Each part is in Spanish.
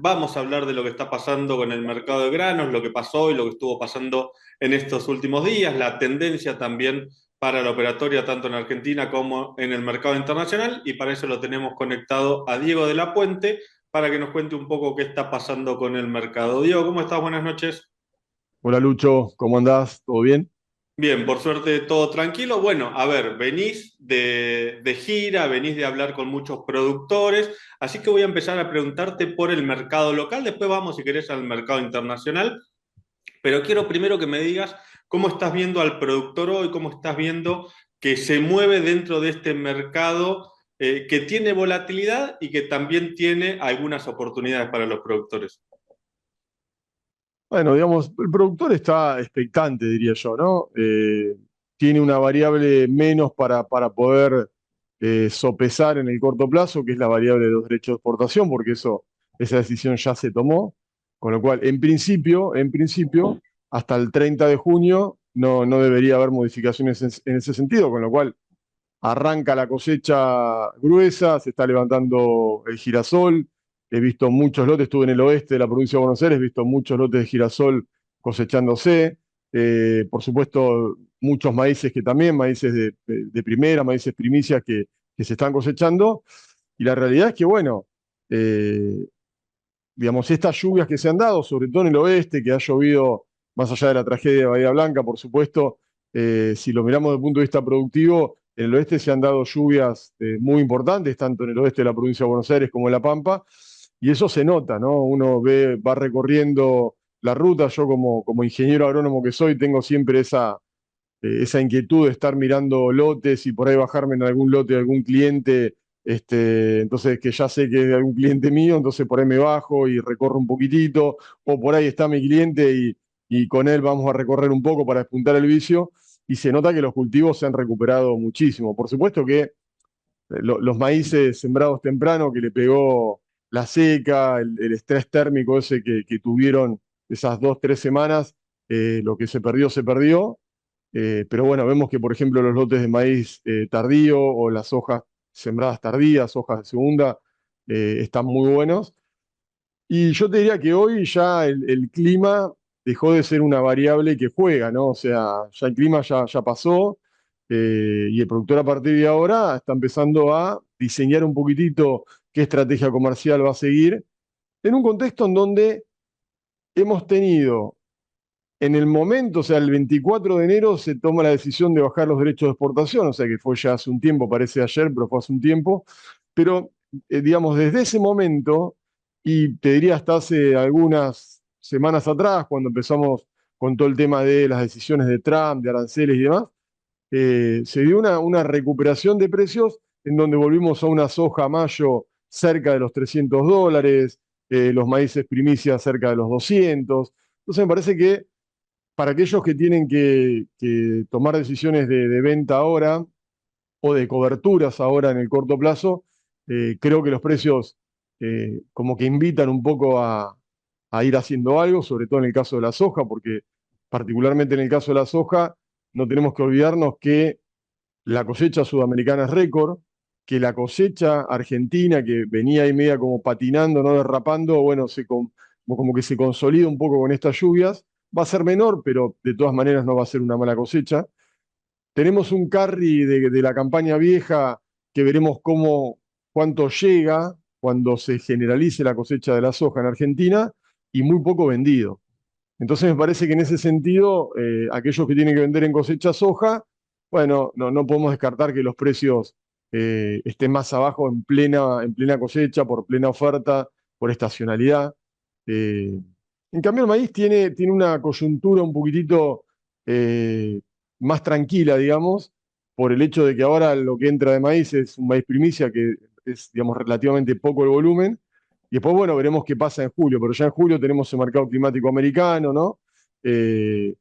vamos a hablar de lo que está pasando con el mercado de granos, lo que pasó y lo que estuvo pasando en estos últimos días, la tendencia también para la operatoria tanto en Argentina como en el mercado internacional, y para eso lo tenemos conectado a Diego de la Puente para que nos cuente un poco qué está pasando con el mercado. Diego, ¿cómo estás? Buenas noches. Hola Lucho, ¿cómo andás? ¿Todo bien? Bien, por suerte todo tranquilo. Bueno, a ver, venís de gira, venís de hablar con muchos productores, así que voy a empezar a preguntarte por el mercado local, después vamos, si querés, al mercado internacional, pero quiero primero que me digas cómo estás viendo al productor hoy, cómo estás viendo que se mueve dentro de este mercado que tiene volatilidad y que también tiene algunas oportunidades para los productores. Bueno, digamos, el productor está expectante, diría yo, ¿no? Tiene una variable menos para poder sopesar en el corto plazo, que es la variable de los derechos de exportación, porque esa decisión ya se tomó. Con lo cual, en principio, hasta el 30 de junio no debería haber modificaciones en ese sentido, con lo cual arranca la cosecha gruesa, se está levantando el girasol. He visto muchos lotes, estuve en el oeste de la provincia de Buenos Aires, he visto muchos lotes de girasol cosechándose. Por supuesto, muchos maíces que también, maíces de primera, maíces primicias que se están cosechando. Y la realidad es que, bueno, eh, digamos, estas lluvias que se han dado, sobre todo en el oeste, que ha llovido más allá de la tragedia de Bahía Blanca, por supuesto, si lo miramos desde el punto de vista productivo, en el oeste se han dado lluvias muy importantes, tanto en el oeste de la provincia de Buenos Aires como en La Pampa, y eso se nota, ¿no? Uno ve, va recorriendo la ruta, yo como ingeniero agrónomo que soy, tengo siempre esa inquietud de estar mirando lotes y por ahí bajarme en algún lote de algún cliente, entonces que ya sé que es de algún cliente mío, entonces por ahí me bajo y recorro un poquitito, o por ahí está mi cliente y con él vamos a recorrer un poco para despuntar el vicio, y se nota que los cultivos se han recuperado muchísimo. Por supuesto que los maíces sembrados temprano, que le pegó la seca, el estrés térmico ese que tuvieron esas 2, 3 semanas, lo que se perdió, se perdió. Pero bueno, vemos que, por ejemplo, los lotes de maíz tardío o las hojas sembradas tardías, hojas de segunda, están muy buenos. Y yo te diría que hoy ya el clima dejó de ser una variable que juega, ¿no? O sea, ya el clima ya pasó, y el productor a partir de ahora está empezando a diseñar un poquitito qué estrategia comercial va a seguir en un contexto en donde hemos tenido en el momento, o sea, el 24 de enero se toma la decisión de bajar los derechos de exportación, o sea que fue ya hace un tiempo, parece ayer, pero fue hace un tiempo. Pero, digamos, desde ese momento, y te diría hasta hace algunas semanas atrás, cuando empezamos con todo el tema de las decisiones de Trump, de aranceles y demás, se dio una recuperación de precios en donde volvimos a una soja mayo cerca de los $300, los maíces primicias cerca de los 200. Entonces me parece que para aquellos que tienen que tomar decisiones de venta ahora o de coberturas ahora en el corto plazo, creo que los precios como que invitan un poco a ir haciendo algo, sobre todo en el caso de la soja, porque particularmente en el caso de la soja, no tenemos que olvidarnos que la cosecha sudamericana es récord, que la cosecha argentina, que venía ahí media como patinando, no derrapando, bueno, como que se consolida un poco con estas lluvias. Va a ser menor, pero de todas maneras no va a ser una mala cosecha. Tenemos un carry de la campaña vieja que veremos cuánto llega cuando se generalice la cosecha de la soja en Argentina, y muy poco vendido. Entonces me parece que en ese sentido, aquellos que tienen que vender en cosecha soja, bueno, no podemos descartar que los precios estén más abajo en plena cosecha, por plena oferta, por estacionalidad. Eh, en cambio, el maíz tiene una coyuntura un poquitito eh, más tranquila, digamos, por el hecho de que ahora lo que entra de maíz es un maíz primicia, que es, digamos, relativamente poco el volumen. Y después, bueno, veremos qué pasa en julio, pero ya en julio tenemos el mercado climático americano, ¿no? Eh,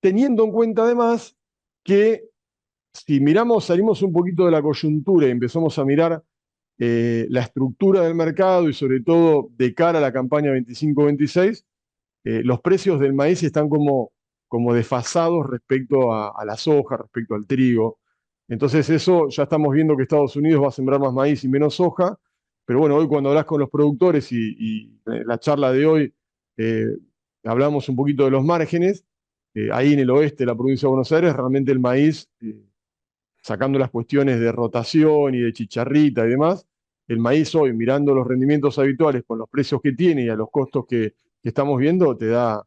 Teniendo en cuenta además que si miramos, salimos un poquito de la coyuntura y empezamos a mirar la estructura del mercado y sobre todo de cara a la campaña 25-26, los precios del maíz están como desfasados respecto a la soja, respecto al trigo. Entonces eso ya estamos viendo que Estados Unidos va a sembrar más maíz y menos soja, pero bueno, hoy cuando hablas con los productores y la charla de hoy eh, hablamos un poquito de los márgenes, ahí en el oeste de la provincia de Buenos Aires, realmente el maíz, sacando las cuestiones de rotación y de chicharrita y demás, el maíz hoy, mirando los rendimientos habituales con los precios que tiene y a los costos que estamos viendo, te da,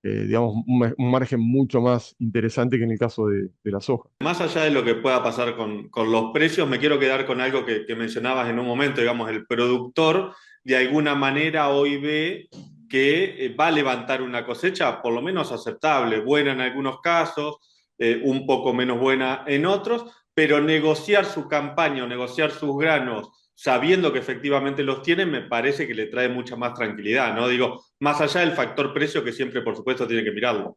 digamos, un margen mucho más interesante que en el caso de la soja. Más allá de lo que pueda pasar con los precios, me quiero quedar con algo que mencionabas en un momento, digamos, el productor de alguna manera hoy ve que va a levantar una cosecha por lo menos aceptable, buena en algunos casos, un poco menos buena en otros, pero negociar su campaña o negociar sus granos sabiendo que efectivamente los tiene, me parece que le trae mucha más tranquilidad, ¿no? Digo, más allá del factor precio que siempre, por supuesto, tiene que mirarlo.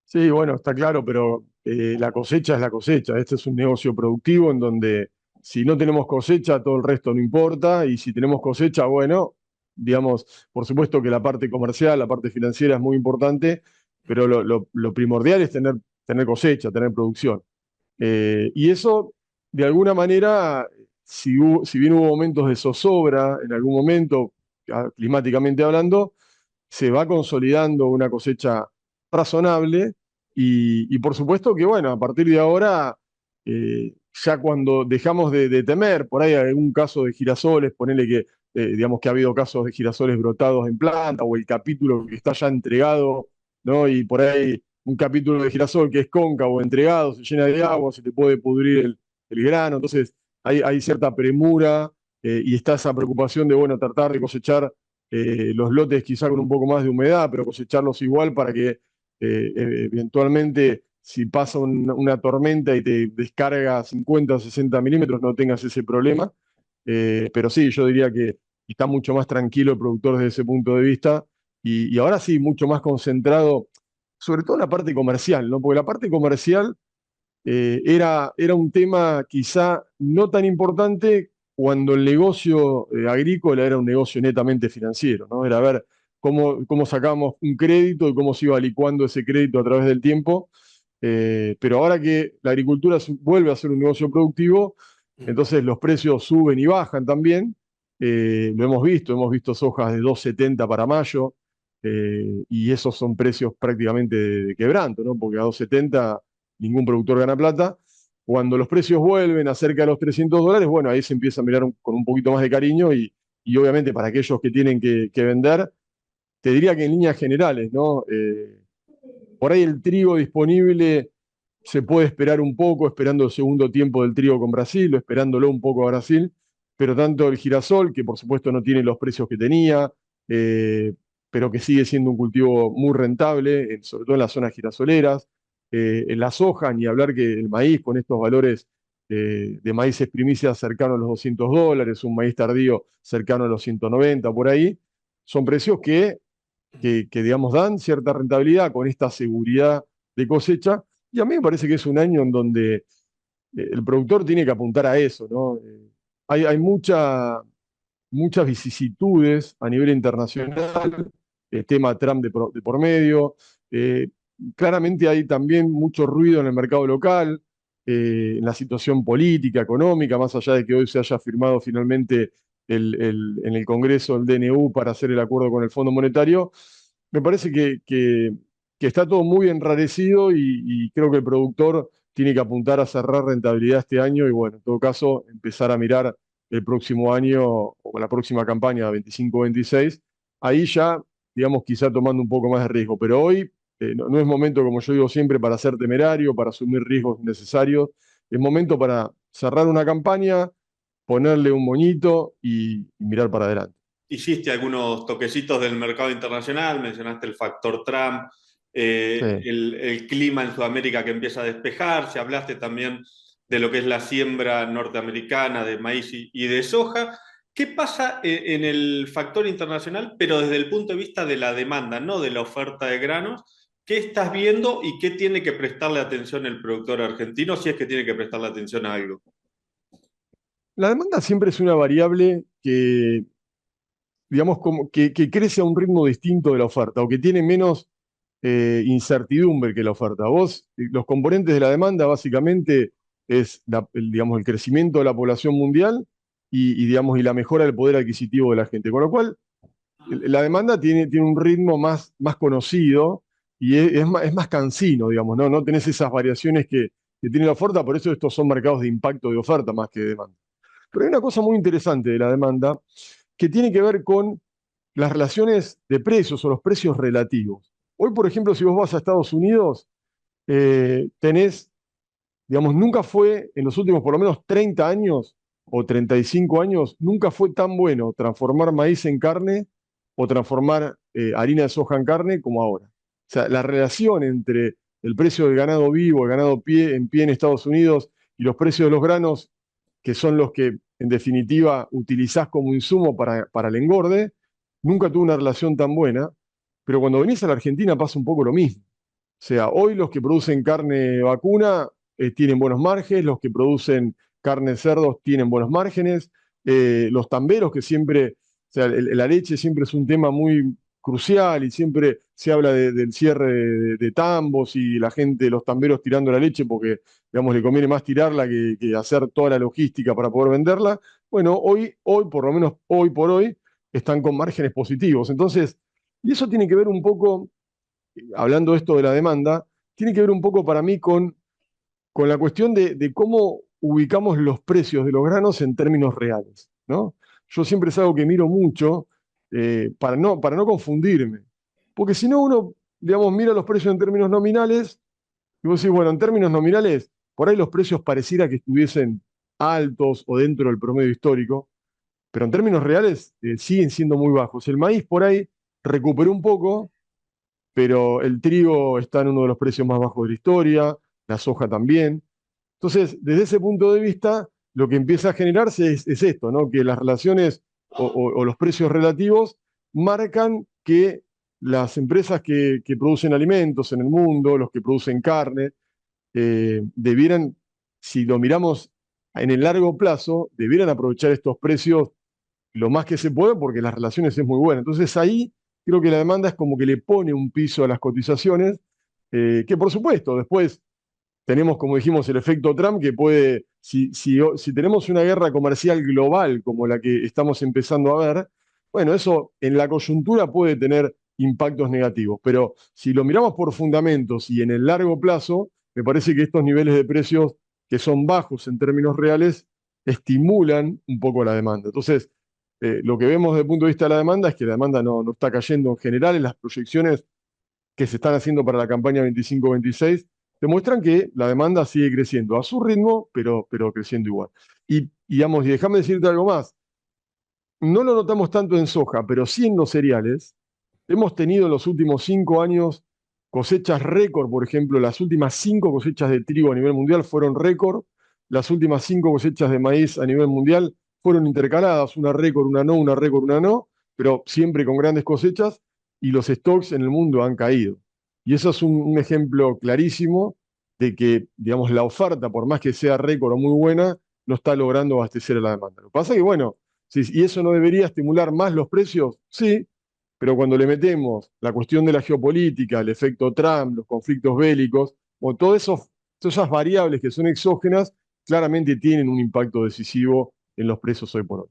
Sí, bueno, está claro, pero la cosecha es la cosecha. Este es un negocio productivo en donde si no tenemos cosecha, todo el resto no importa, y si tenemos cosecha, bueno, digamos, por supuesto que la parte comercial, la parte financiera es muy importante, pero lo primordial es tener cosecha, tener producción. Y eso, de alguna manera, si bien hubo momentos de zozobra en algún momento, climáticamente hablando, se va consolidando una cosecha razonable y por supuesto que, bueno, a partir de ahora, ya cuando dejamos de temer, por ahí algún caso de girasoles, ponele que, digamos que ha habido casos de girasoles brotados en planta o el capítulo que está ya entregado, ¿no? Y por ahí un capítulo de girasol que es cóncavo entregado, se llena de agua, se te puede pudrir el grano, entonces hay cierta premura y está esa preocupación de, bueno, tratar de cosechar los lotes quizá con un poco más de humedad, pero cosecharlos igual para que eventualmente si pasa una tormenta y te descarga 50 o 60 milímetros no tengas ese problema. Pero sí, yo diría que está mucho más tranquilo el productor desde ese punto de vista y ahora sí, mucho más concentrado, sobre todo en la parte comercial, ¿no? Porque la parte comercial era un tema quizá no tan importante cuando el negocio agrícola era un negocio netamente financiero, ¿no? Era ver cómo sacábamos un crédito y cómo se iba licuando ese crédito a través del tiempo. Pero ahora que la agricultura vuelve a ser un negocio productivo, entonces los precios suben y bajan también. Lo hemos visto sojas de 2,70 para mayo, y esos son precios prácticamente de quebranto, ¿no? Porque a 2,70 ningún productor gana plata. Cuando los precios vuelven a cerca de los $300, bueno, ahí se empieza a mirar con un poquito más de cariño y obviamente para aquellos que tienen que vender, te diría que en líneas generales, ¿no? Por ahí el trigo disponible se puede esperar un poco, esperando el segundo tiempo del trigo con Brasil, o esperándolo un poco a Brasil, pero tanto el girasol, que por supuesto no tiene los precios que tenía, eh, pero que sigue siendo un cultivo muy rentable, sobre todo en las zonas girasoleras, en la soja, ni hablar que el maíz con estos valores de maíces primicias cercanos a los $200, un maíz tardío cercano a los 190 por ahí, son precios digamos, dan cierta rentabilidad con esta seguridad de cosecha. Y a mí me parece que es un año en donde el productor tiene que apuntar a eso, ¿no? Hay muchas vicisitudes a nivel internacional, el tema Trump de por medio. eh, Claramente hay también mucho ruido en el mercado local, en la situación política, económica, más allá de que hoy se haya firmado finalmente en el Congreso el DNU para hacer el acuerdo con el Fondo Monetario. Me parece que está todo muy enrarecido y creo que el productor tiene que apuntar a cerrar rentabilidad este año y bueno, en todo caso, empezar a mirar el próximo año o la próxima campaña 25-26, ahí ya, digamos, quizá tomando un poco más de riesgo. Pero hoy no es momento, como yo digo siempre, para ser temerario, para asumir riesgos innecesarios. Es momento para cerrar una campaña, ponerle un moñito y mirar para adelante. Hiciste algunos toquecitos del mercado internacional, mencionaste el factor Trump, Sí. el clima en Sudamérica que empieza a despejarse, hablaste también de lo que es la siembra norteamericana de maíz y de soja. ¿Qué pasa en el factor internacional, pero desde el punto de vista de la demanda, no de la oferta de granos? ¿Qué estás viendo y qué tiene que prestarle atención el productor argentino si es que tiene que prestarle atención a algo? La demanda siempre es una variable que, digamos, que crece a un ritmo distinto de la oferta o que tiene menos incertidumbre que la oferta. Los componentes de la demanda básicamente es digamos, el crecimiento de la población mundial digamos, y la mejora del poder adquisitivo de la gente. Con lo cual, la demanda tiene un ritmo más conocido y es más cansino, digamos, ¿no? No tenés esas variaciones que tiene la oferta, por eso estos son mercados de impacto de oferta más que de demanda. Pero hay una cosa muy interesante de la demanda que tiene que ver con las relaciones de precios o los precios relativos. Hoy, por ejemplo, si vos vas a Estados Unidos, tenés, digamos, nunca fue, en los últimos por lo menos 30 años o 35 años, nunca fue tan bueno transformar maíz en carne o transformar harina de soja en carne como ahora. O sea, la relación entre el precio del ganado vivo, el ganado en pie en Estados Unidos y los precios de los granos, que son los que en definitiva utilizás como insumo para el engorde, nunca tuvo una relación tan buena, pero cuando venís a la Argentina pasa un poco lo mismo. O sea, hoy los que producen carne vacuna tienen buenos márgenes, los que producen carne de cerdos tienen buenos márgenes, los tamberos que siempre, o sea, la leche siempre es un tema muy crucial y siempre se habla del cierre de tambos y la gente, los tamberos tirando la leche porque, digamos, le conviene más tirarla que hacer toda la logística para poder venderla. Bueno, hoy, por lo menos hoy por hoy, están con márgenes positivos. Entonces, y eso tiene que ver un poco hablando esto de la demanda, tiene que ver un poco para mí con la cuestión de cómo ubicamos los precios de los granos en términos reales, ¿no? Yo siempre es algo que miro mucho para no confundirme, porque si no uno, digamos, mira los precios en términos nominales y vos decís, bueno, en términos nominales, por ahí los precios pareciera que estuviesen altos o dentro del promedio histórico, pero en términos reales siguen siendo muy bajos. El maíz por ahí recuperó un poco, pero el trigo está en uno de los precios más bajos de la historia, la soja también. Entonces, desde ese punto de vista, lo que empieza a generarse es esto, ¿no? Que las relaciones o los precios relativos marcan que las empresas que producen alimentos en el mundo, los que producen carne, debieran, si lo miramos en el largo plazo, debieran aprovechar estos precios lo más que se puede porque las relaciones es muy buena. Entonces ahí creo que la demanda es como que le pone un piso a las cotizaciones, que por supuesto después tenemos, como dijimos, el efecto Trump que puede, si tenemos una guerra comercial global como la que estamos empezando a ver, bueno, eso en la coyuntura puede tener impactos negativos, pero si lo miramos por fundamentos y en el largo plazo, me parece que estos niveles de precios que son bajos en términos reales estimulan un poco la demanda. Entonces, lo que vemos desde el punto de vista de la demanda es que la demanda no está cayendo en general en las proyecciones que se están haciendo para la campaña 25-26 demuestran que la demanda sigue creciendo a su ritmo, pero creciendo igual. Digamos, y déjame decirte algo más, no lo notamos tanto en soja, pero sí en los cereales. Hemos tenido en los últimos 5 años cosechas récord, por ejemplo, las últimas 5 cosechas de trigo a nivel mundial fueron récord, las últimas 5 cosechas de maíz a nivel mundial fueron intercaladas, una récord, una récord, una no, pero siempre con grandes cosechas, y los stocks en el mundo han caído. Y eso es un ejemplo clarísimo de que, digamos, la oferta, por más que sea récord o muy buena, no está logrando abastecer a la demanda. Lo que pasa es que, bueno, sí, ¿y eso no debería estimular más los precios? Sí, pero cuando le metemos la cuestión de la geopolítica, el efecto Trump, los conflictos bélicos, o todas esas variables que son exógenas, claramente tienen un impacto decisivo en los precios hoy por hoy.